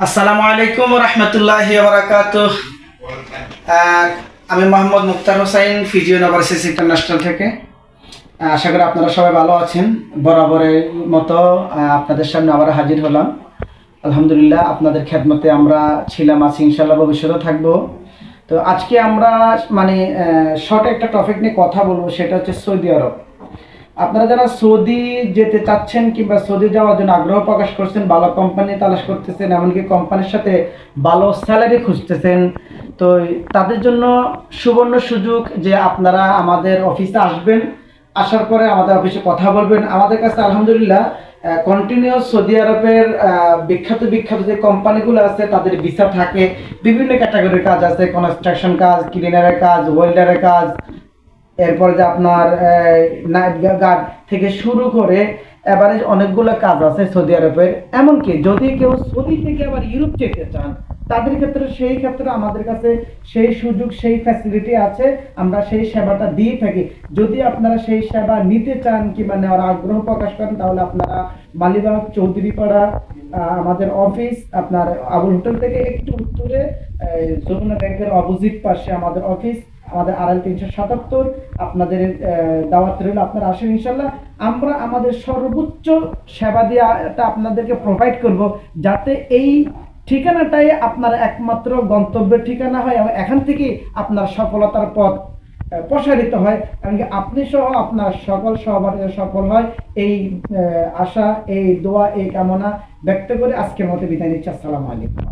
আসসালামু আলাইকুম রহমতুল্লাহি ওয়া বারাকাতুহু। আমি মোহাম্মদ মুক্তার হোসাইন, ফিজিওন ওভারসিজ ইন্টারন্যাশনাল থেকে। আশা করি আপনারা সবাই ভালো আছেন। বরাবরের মতো আপনাদের সামনে আবার হাজির হলাম। আলহামদুলিল্লাহ, আপনাদের খেদমতে আমরা ছিলাম, আছি, ইনশাআল্লাহ ভবিষ্যতেও থাকবো। তো আজকে আমরা শর্ট একটা টপিক নিয়ে কথা বলবো, সেটা হচ্ছে সৌদি আরব। আপনারা যারা সৌদি যেতে চাচ্ছেন কিংবা সৌদি যাওয়ার জন্য আগ্রহ প্রকাশ করছেন, ভালো কোম্পানি তালাশ করতেছেন, এমনকি কোম্পানির সাথে ভালো স্যালারি খুঁজতেছেন, তো তাদের জন্য সুবর্ণ সুযোগ যে আপনারা আমাদের অফিসে আসবেন। আসার পরে আমাদের অফিসে কথা বলবেন। আমাদের কাছে আলহামদুলিল্লাহ কন্টিনিউয়াস সৌদি আরবের বিখ্যাত বিখ্যাত যে কোম্পানিগুলো আছে তাদের ভিসা থাকে। বিভিন্ন ক্যাটাগরির কাজ আছে, কনস্ট্রাকশন কাজ, ক্লিনারের কাজ, ওয়েল্ডারের কাজ, এরপরে যে আপনার নাইট গার্ড থেকে শুরু করে এভারেজ অনেকগুলো কাজ আছে সৌদি আরবের। এমনকি যদি কেউ সৌদি থেকে আবার ইউরোপ যেতে চান, তাদের ক্ষেত্রে সেই ক্ষেত্রে আমাদের কাছে সেই সুযোগ, সেই ফ্যাসিলিটি আছে, আমরা সেই সেবাটা দিয়ে থাকি। যদি আপনারা সেই সেবা নিতে চান কিংবা নেওয়ার আগ্রহ প্রকাশ করেন, তাহলে আপনারা মালিবাগ চৌধুরীপাড়া আমাদের অফিস, আপনার আবুল হোটেল থেকে একটু উত্তরে যমুনা ব্যাংকের অপোজিট পাশে আমাদের অফিস, আমাদের আড়াল 377। আপনাদের দাওয়াত রইল, আপনারা আসেন ইনশাল্লাহ। আমরা আমাদের সর্বোচ্চ সেবা দিয়ে এটা আপনাদেরকে প্রোভাইড করব, যাতে এই ঠিকানাটাই আপনার একমাত্র গন্তব্যের ঠিকানা হয় এবং এখান থেকে আপনার সফলতার পথ প্রসারিত হয়, এমনকি আপনি সহ আপনার সকল সহপাঠীরা সফল হয়। এই আশা, এই দোয়া, এই কামনা ব্যক্ত করে আজকের মতো বিদায় নিচ্ছি। আসসালামু আলাইকুম।